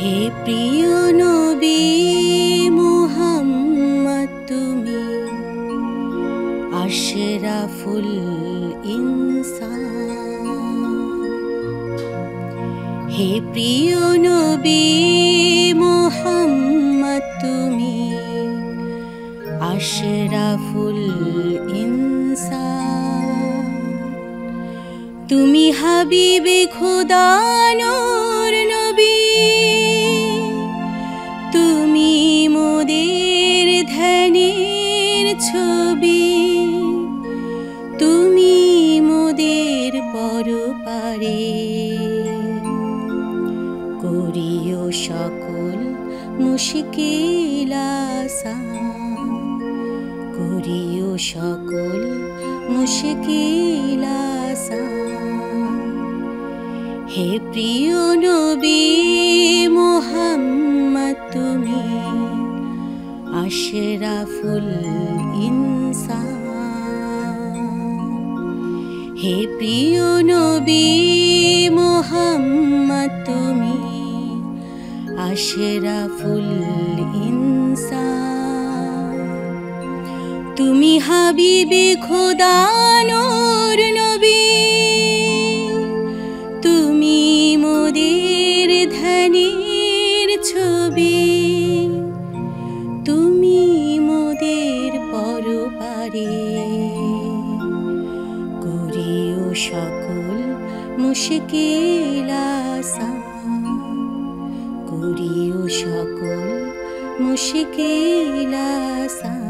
হে প্রিয় নবী মুহাম্মদ, তুমি আশরাফুল ইনসান। হে প্রিয় নবী মুহাম্মদ, তুমি আশরাফুল ইনসান। তুমি হাবিবে খোদা নূর নবী, তুমি মোদের ধ্যানের ছবি, তুমি মোদের পরপারে। করিও সকল মুশকিল আসান, করিও সকল মুশকিল আসান। হে প্রিয় নবী মুহাম্মদ, তুমি আশরাফুল ইনসান। হে প্রিয় নবী মুহাম্মদ, তুমি আশরাফুল ইনসান। তুমি হাবিবে খোদা নূর নবী, তুমি মোদের ধ্যানের ছবি, তুমি মোদের পরপারে। করিও সকল মুশকিল আসান, করিও সকল মুশকিল আসান।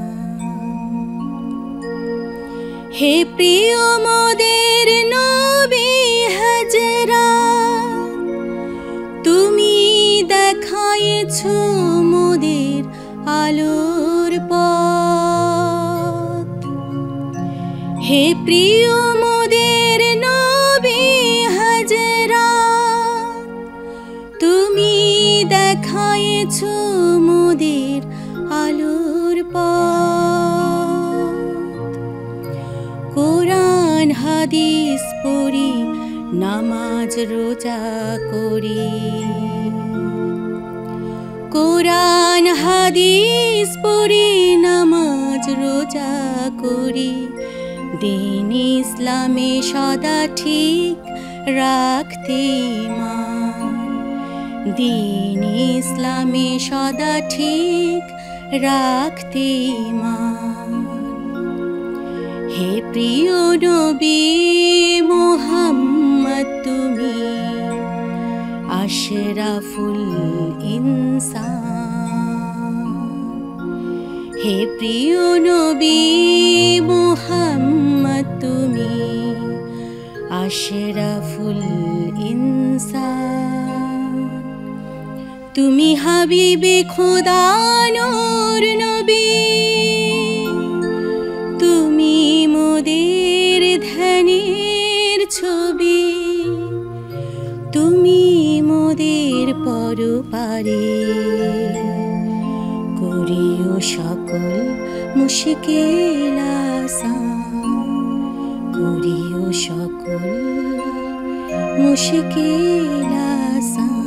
হে প্রিয় মোদের নবী হযরত, তুমি দেখাইছো মোদের আলোর পথ। হে প্রিয় মোদের নবী হযরত, তুমি দেখাইছো মোদের আলোর পথ। কোরআন হাদিস পড়ি, নামাজ রোজা করি, কোরআন হাদিস পড়ি, নামাজ রোজা করি। দিন ইসলামে সদা ঠিক রাখতে ইমান, দিন ইসলামে সদা ঠিক রাখতে ইমান। হে প্রিয় নবী মুহাম্মদ, তুমি আশরাফুল ইনসান। হে প্রিয় নবী মুহাম্মদ, তুমি আশরাফুল ইনসান। তুমি হাবিবে খোদা নূর নবী, তুমি মোদের ধ্যানের ছবি, তুমি মোদের পরপারে। করিও সকল মুশকিল আসান, করিও সকল মুশকিল আসান।